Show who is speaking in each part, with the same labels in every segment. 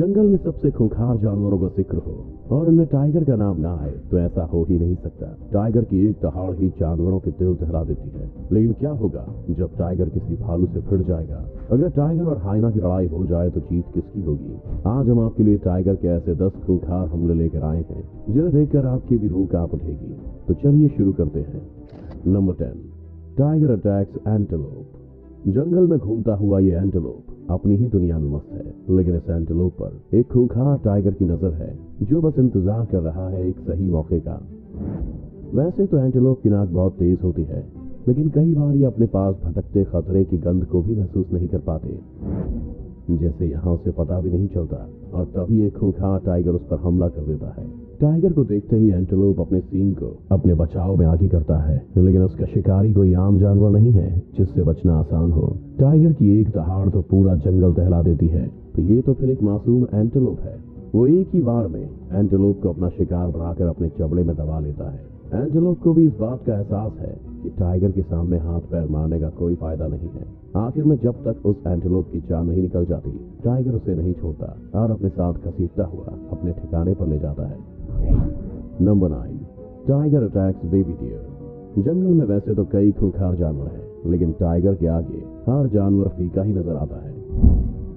Speaker 1: जंगल में सबसे खूंखार जानवरों का जिक्र हो और उनमें टाइगर का नाम ना आए तो ऐसा हो ही नहीं सकता। टाइगर की एक दहाड़ ही जानवरों के दिल दहला देती है। लेकिन क्या होगा जब टाइगर किसी भालू से भिड़ जाएगा? अगर टाइगर और हाइना की लड़ाई हो जाए तो जीत किसकी होगी? आज हम आपके लिए टाइगर के ऐसे 10 खूंखार हमले लेकर आए हैं जिन्हें देखकर आपकी भी रूह कांप उठेगी। तो चलिए शुरू करते हैं। Number 10, tiger attacks antelope. जंगल में घूमता हुआ ये एंटेलोप अपनी ही दुनिया में मस्त है, लेकिन इस एंटेलोप पर एक खूंखार टाइगर की नजर है जो बस इंतजार कर रहा है एक सही मौके का। वैसे तो एंटेलोप की नाक बहुत तेज होती है, लेकिन कई बार ये अपने पास भटकते खतरे की गंध को भी महसूस नहीं कर पाते, जैसे यहाँ उसे पता भी नहीं चलता और तभी एक खूंखार टाइगर उस पर हमला कर देता है। टाइगर को देखते ही एंटेलोप अपने सींग को अपने बचाव में आगे करता है, लेकिन उसका शिकारी कोई आम जानवर नहीं है जिससे बचना आसान हो। टाइगर की एक दहाड़ तो पूरा जंगल दहला देती है, तो ये तो फिर एक मासूम एंटेलोप है। वो एक ही बार में एंटेलोप को अपना शिकार बनाकर अपने चबड़े में दबा लेता है। एंटेलोप को भी इस बात का एहसास है कि टाइगर के सामने हाथ पैर मारने का कोई फायदा नहीं है। आखिर में जब तक उस एंटेलोप की जान नहीं निकल जाती, टाइगर उसे नहीं छोड़ता और अपने साथ घसीटता हुआ अपने ठिकाने पर ले जाता है। Number 9, tiger attacks baby deer. जंगल में वैसे तो कई खूंखार जानवर हैं, लेकिन टाइगर के आगे हर जानवर फीका ही नजर आता है।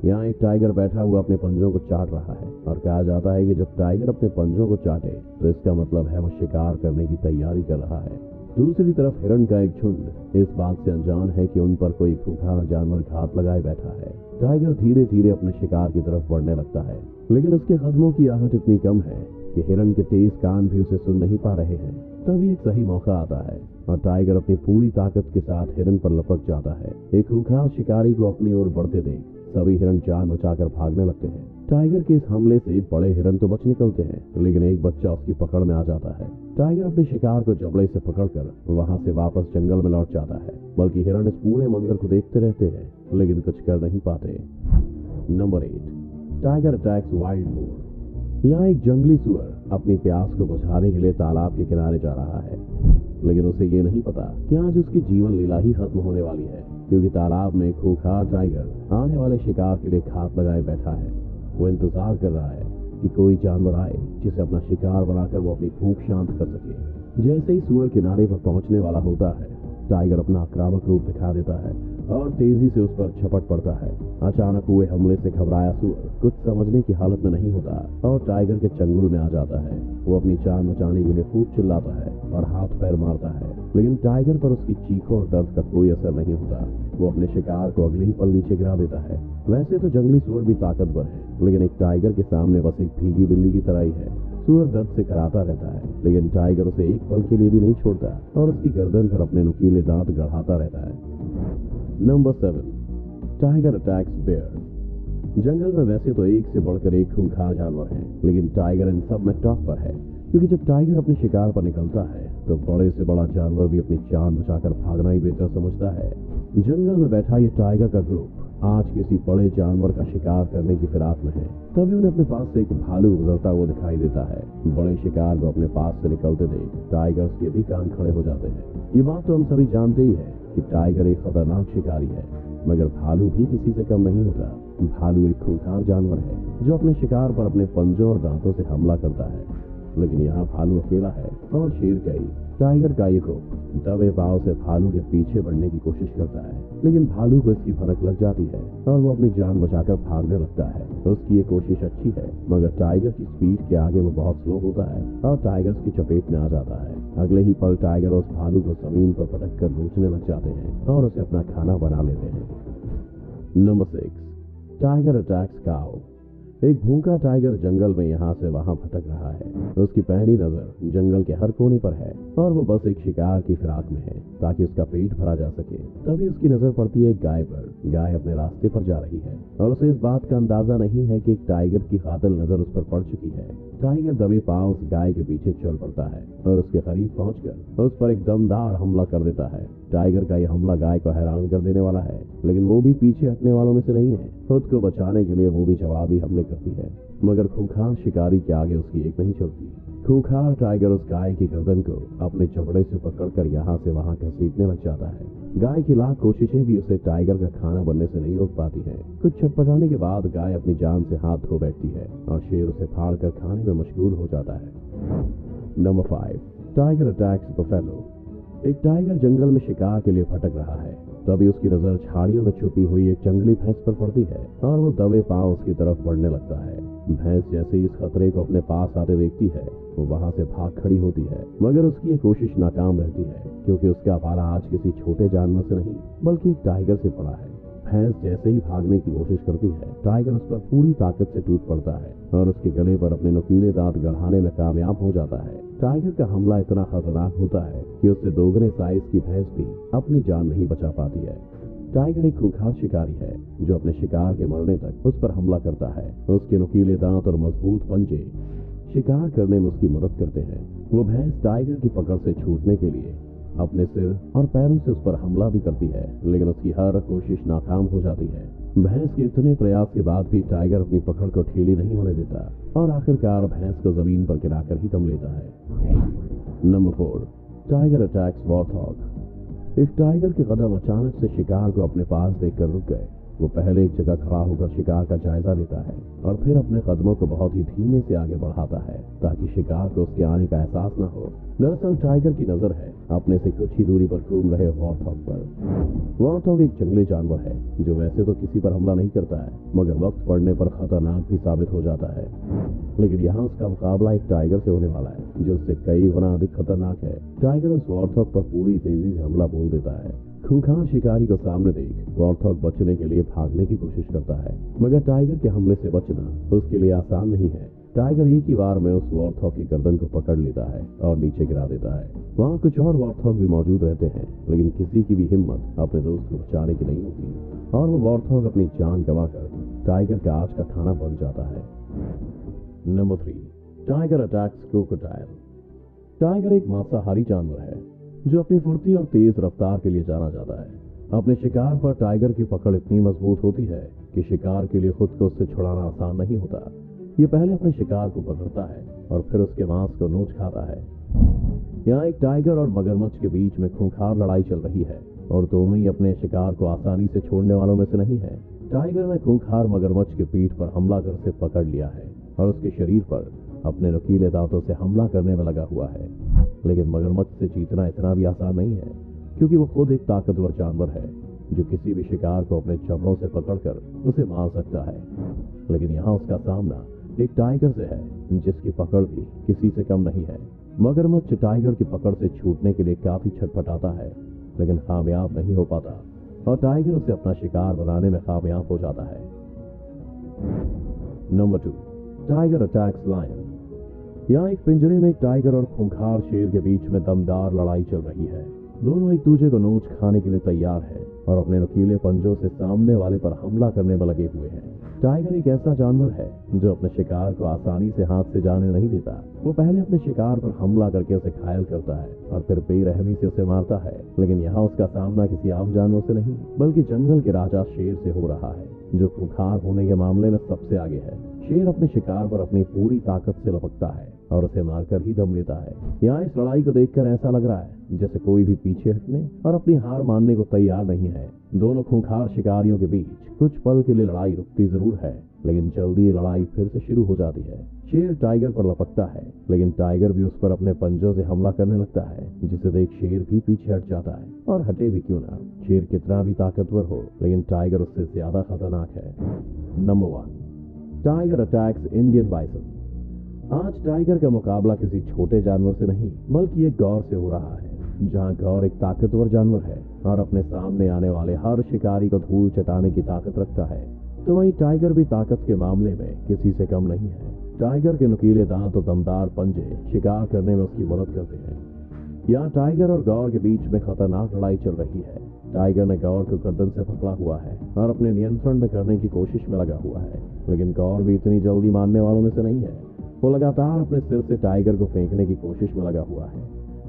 Speaker 1: यहाँ एक टाइगर बैठा हुआ अपने पंजों को चाट रहा है और कहा जाता है कि जब टाइगर अपने पंजों को चाटे तो इसका मतलब है वो शिकार करने की तैयारी कर रहा है। दूसरी तरफ हिरण का एक झुंड इस बात से अनजान है कि उन पर कोई खूंखार जानवर घात लगाए बैठा है। टाइगर धीरे धीरे अपने शिकार की तरफ बढ़ने लगता है, लेकिन उसके कदमों की आहट इतनी कम है कि हिरण के तेज कान भी उसे सुन नहीं पा रहे हैं। तभी एक सही मौका आता है और टाइगर अपनी पूरी ताकत के साथ हिरण पर लपक जाता है। एक खूंखार शिकारी को अपनी ओर बढ़ते देख सभी हिरण जान बचाकर भागने लगते हैं। टाइगर के इस हमले से बड़े हिरण तो बच निकलते हैं, लेकिन एक बच्चा उसकी पकड़ में आ जाता है। टाइगर अपने शिकार को जबड़े से पकड़कर वहां से वापस जंगल में लौट जाता है, बल्कि हिरण इस पूरे मंजर को देखते रहते हैं लेकिन कुछ कर नहीं पाते। Number 8, tiger attacks wild boar. यहाँ एक जंगली सुअर अपनी प्यास को बुझाने के लिए तालाब के किनारे जा रहा है, लेकिन उसे ये नहीं पता कि आज उसकी जीवन लीला ही खत्म होने वाली है, क्योंकि तालाब में खूंखार टाइगर आने वाले शिकार के लिए घात लगाए बैठा है। वो इंतजार कर रहा है कि कोई जानवर आए जिसे अपना शिकार बनाकर वो अपनी भूख शांत कर सके। जैसे ही सुअर किनारे पर पहुंचने वाला होता है, टाइगर अपना आक्रामक रूप दिखा देता है और तेजी से उस पर झपट पड़ता है। अचानक हुए हमले से घबराया सुअर कुछ समझने की हालत में नहीं होता और टाइगर के चंगुल में आ जाता है। वो अपनी जान बचाने के लिए खूब चिल्लाता है और हाथ पैर मारता है, लेकिन टाइगर पर उसकी चीखों और दर्द का कोई असर नहीं होता। वो अपने शिकार को अगले ही पल नीचे गिरा देता है। वैसे तो जंगली सुअर भी ताकतवर है, लेकिन एक टाइगर के सामने बस एक भीगी बिल्ली की तरह ही है। सुअर दर्द से कराता रहता है, लेकिन टाइगर उसे एक पल के लिए भी नहीं छोड़ता और उसकी गर्दन पर अपने नुकीले दांत गढ़ाता रहता है। Number 7, tiger attacks bear. जंगल में वैसे तो एक से बढ़कर एक खूंखार जानवर है, लेकिन टाइगर इन सब में टॉप पर है, क्योंकि जब टाइगर अपने शिकार पर निकलता है तो बड़े से बड़ा जानवर भी अपनी जान बचाकर भागना ही बेहतर समझता है। जंगल में बैठा ये टाइगर का ग्रुप आज किसी बड़े जानवर का शिकार करने की फिराक में है। तभी उन्हें अपने पास से एक भालू गुजरता हुआ दिखाई देता है। बड़े शिकार को अपने पास से निकलते देख टाइगर्स के भी कान खड़े हो जाते हैं। ये बात तो हम सभी जानते ही है कि टाइगर एक खतरनाक शिकारी है, मगर भालू भी किसी से कम नहीं होता। भालू एक खूंखार जानवर है जो अपने शिकार पर अपने पंजों और दांतों से हमला करता है, लेकिन यहाँ भालू अकेला है और शेर कई। टाइगर का ये ग्रुप दबे पांव से भालू के पीछे बढ़ने की कोशिश करता है, लेकिन भालू को इसकी भनक लग जाती है और वो अपनी जान बचाकर भागने लगता है। उसकी ये कोशिश अच्छी है, मगर टाइगर की स्पीड के आगे वो बहुत स्लो होता है और टाइगर्स की चपेट में आ जाता है। अगले ही पल टाइगर उस भालू को जमीन पर पटक कर नोचने लग जाते हैं और उसे अपना खाना बना लेते हैं। नंबर 6, टाइगर अटैक्स काऊ। एक भूखा टाइगर जंगल में यहाँ से वहां भटक रहा है। उसकी पैनी नजर जंगल के हर कोने पर है और वो बस एक शिकार की फिराक में है ताकि उसका पेट भरा जा सके। तभी उसकी नजर पड़ती है एक गाय पर। गाय अपने रास्ते पर जा रही है और उसे इस बात का अंदाजा नहीं है कि एक टाइगर की कातिल नजर उस पर पड़ चुकी है। टाइगर दबे पांव उस गाय के पीछे चल पड़ता है और उसके करीब पहुंचकर उस पर एक दमदार हमला कर देता है। टाइगर का यह हमला गाय को हैरान कर देने वाला है, लेकिन वो भी पीछे हटने वालों में से नहीं है। खुद को बचाने के लिए वो भी जवाबी हमले करती है, मगर खूंखार शिकारी के आगे उसकी एक नहीं चलती। खूंखार टाइगर उस गाय की गर्दन को अपने चबड़े से पकड़कर यहाँ से वहां घसीटने लग जाता है। गाय की लाख कोशिशें भी उसे टाइगर का खाना बनने से नहीं रोक पाती हैं। कुछ छटपटाने के बाद गाय अपनी जान से हाथ धो बैठती है और शेर उसे फाड़ कर खाने में मशगूल हो जाता है। Number 5, tiger attacks buffalo. एक टाइगर जंगल में शिकार के लिए भटक रहा है। तभी उसकी नजर झाड़ियों में छुपी हुई एक जंगली भैंस पर पड़ती है और वो दबे पांव उसकी तरफ बढ़ने लगता है। भैंस जैसे ही इस खतरे को अपने पास आते देखती है, वो वहां से भाग खड़ी होती है, मगर उसकी ये कोशिश नाकाम रहती है क्योंकि उसका पाला आज किसी छोटे जानवर से नहीं बल्कि एक टाइगर से पड़ा है। भैंस जैसे ही भागने की कोशिश करती है, टाइगर उस पर पूरी ताकत से टूट पड़ता है और उसके गले पर अपने नुकीले दांत गड़ाने में कामयाब हो जाता है। टाइगर का हमला इतना खतरनाक होता है कि उससे दोगुने साइज की भैंस भी अपनी जान नहीं बचा पाती है। टाइगर एक खूंखार शिकारी है जो अपने शिकार के मरने तक उस पर हमला करता है। उसके नुकीले दांत और मजबूत पंजे शिकार करने में उसकी मदद करते हैं। वो भैंस टाइगर की पकड़ से छूटने के लिए अपने सिर और पैरों से उस पर हमला भी करती है, लेकिन उसकी हर कोशिश नाकाम हो जाती है। भैंस के इतने प्रयास के बाद भी टाइगर अपनी पकड़ को ढीली नहीं होने देता और आखिरकार भैंस को जमीन पर गिराकर ही दम लेता है। Number 4, tiger attacks warthog. एक टाइगर के कदम अचानक से शिकार को अपने पास देखकर रुक गए। वो पहले एक जगह खड़ा होकर शिकार का जायजा लेता है और फिर अपने कदमों को बहुत ही धीमे से आगे बढ़ाता है ताकि शिकार को उसके आने का एहसास न हो। दरअसल टाइगर की नजर है अपने से कुछ ही दूरी पर घूम रहे वॉर्थॉग पर। वॉर्थॉग एक जंगली जानवर है जो वैसे तो किसी पर हमला नहीं करता है, मगर वक्त पड़ने पर खतरनाक भी साबित हो जाता है। लेकिन यहाँ उसका मुकाबला एक टाइगर से होने वाला है जो उससे कई गुना अधिक खतरनाक है। टाइगर उस वॉर्थॉग पर पूरी तेजी से हमला बोल देता है। खूंखार शिकारी को सामने देख वॉर्थॉग बचने के लिए भागने की कोशिश करता है, मगर टाइगर के हमले से बचना उसके लिए आसान नहीं है। टाइगर एक ही बार में उस वॉर्थॉग की गर्दन को पकड़ लेता है और नीचे गिरा देता है। वहाँ कुछ और वॉर्थॉग भी मौजूद रहते हैं, लेकिन किसी की भी हिम्मत अपने दोस्त को बचाने की नहीं होती और वो वॉर्थॉग अपनी जान गंवाकर टाइगर का आज का खाना बन जाता है। Number 3, tiger attacks crocodile. Tiger एक मांसाहारी जानवर है जो अपनी फुर्ती और तेज रफ्तार के लिए जाना जाता है। अपने शिकार पर टाइगर की पकड़ इतनी मजबूत होती है कि शिकार के लिए खुद को उससे छुड़ाना आसान नहीं होता। ये पहले अपने शिकार को पकड़ता है और फिर उसके मांस को नोच खाता है। यहाँ एक टाइगर और मगरमच्छ के बीच में खूंखार लड़ाई चल रही है और दोनों ही अपने शिकार को आसानी से छोड़ने वालों में से नहीं है। टाइगर ने खूंखार मगरमच्छ के पीठ पर हमला कर उसे पकड़ लिया है और उसके शरीर पर अपने नुकीले दांतों से हमला करने में लगा हुआ है। लेकिन मगरमच्छ से जीतना इतना भी आसान नहीं है क्योंकि वो खुद एक ताकतवर जानवर है जो किसी भी शिकार को अपने चमड़ों से पकड़कर उसे मार सकता है। लेकिन यहाँ उसका सामना एक टाइगर से है जिसकी पकड़ भी किसी से कम नहीं है। मगरमच्छ टाइगर की पकड़ से छूटने के लिए काफी छटपटाता है, लेकिन कामयाब नहीं हो पाता और टाइगर उसे अपना शिकार बनाने में कामयाब हो जाता है। Number 2, tiger attacks lion. यहाँ एक पिंजरे में एक टाइगर और खूंखार शेर के बीच में दमदार लड़ाई चल रही है। दोनों एक दूसरे को नोच खाने के लिए तैयार है और अपने नुकीले पंजों से सामने वाले पर हमला करने में लगे हुए हैं। टाइगर एक ऐसा जानवर है जो अपने शिकार को आसानी से हाथ से जाने नहीं देता। वो पहले अपने शिकार पर हमला करके उसे घायल करता है और फिर बेरहमी से उसे मारता है। लेकिन यहाँ उसका सामना किसी आम जानवर से नहीं बल्कि जंगल के राजा शेर से हो रहा है जो खूंखार होने के मामले में सबसे आगे है। शेर अपने शिकार पर अपनी पूरी ताकत से लपकता है और उसे मारकर ही दम लेता है। यहाँ इस लड़ाई को देखकर ऐसा लग रहा है जैसे कोई भी पीछे हटने और अपनी हार मानने को तैयार नहीं है। दोनों खूंखार शिकारियों के बीच कुछ पल के लिए लड़ाई रुकती जरूर है, लेकिन जल्दी ये लड़ाई फिर से शुरू हो जाती है। शेर टाइगर पर लपकता है, लेकिन टाइगर भी उस पर अपने पंजों से हमला करने लगता है, जिसे देख शेर भी पीछे हट जाता है। और हटे भी क्यों ना, शेर कितना भी ताकतवर हो, लेकिन टाइगर उससे ज्यादा खतरनाक है। Number 1, tiger attacks Indian bison. आज टाइगर का मुकाबला किसी छोटे जानवर से नहीं बल्कि एक गौर से हो रहा है। जहां गौर एक ताकतवर जानवर है और अपने सामने आने वाले हर शिकारी को धूल चटाने की ताकत रखता है, तो वहीं टाइगर भी ताकत के मामले में किसी से कम नहीं है। टाइगर के नुकीले दांत और दमदार पंजे शिकार करने में उसकी मदद करते हैं। यहाँ टाइगर और गौर के बीच में खतरनाक लड़ाई चल रही है। टाइगर ने गौर को गर्दन से पकड़ा हुआ है और अपने नियंत्रण में करने की कोशिश में लगा हुआ है, लेकिन गौर भी इतनी जल्दी मानने वालों में से नहीं है। वो लगातार अपने सिर से टाइगर को फेंकने की कोशिश में लगा हुआ है।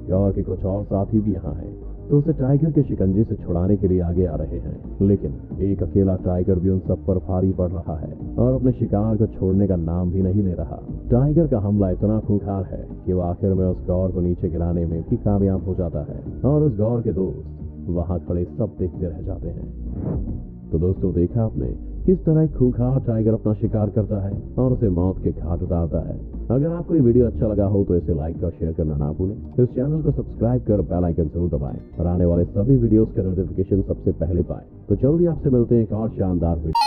Speaker 1: गौर के कुछ और साथी भी यहाँ हैं, तो उसे टाइगर के शिकंजे से छुड़ाने के लिए आगे आ रहे हैं, लेकिन एक अकेला टाइगर भी उन सब पर भारी पड़ रहा है और अपने शिकार को छोड़ने का नाम भी नहीं ले रहा। टाइगर का हमला इतना खूंखार है कि वो आखिर में उस गौर को नीचे गिराने में भी कामयाब हो जाता है और उस गौर के दोस्त वहां खड़े सब देखते रह जाते हैं। तो दोस्तों, देखा आपने किस तरह एक खूंखार टाइगर अपना शिकार करता है और उसे मौत के घाट उतारता है। अगर आपको ये वीडियो अच्छा लगा हो तो इसे लाइक और शेयर करना ना भूलें। इस चैनल को सब्सक्राइब कर बेल आइकन जरूर दबाएं और आने वाले सभी वीडियोस के नोटिफिकेशन सबसे पहले पाएं। तो जल्दी आपसे मिलते हैं एक और शानदार वीडियो।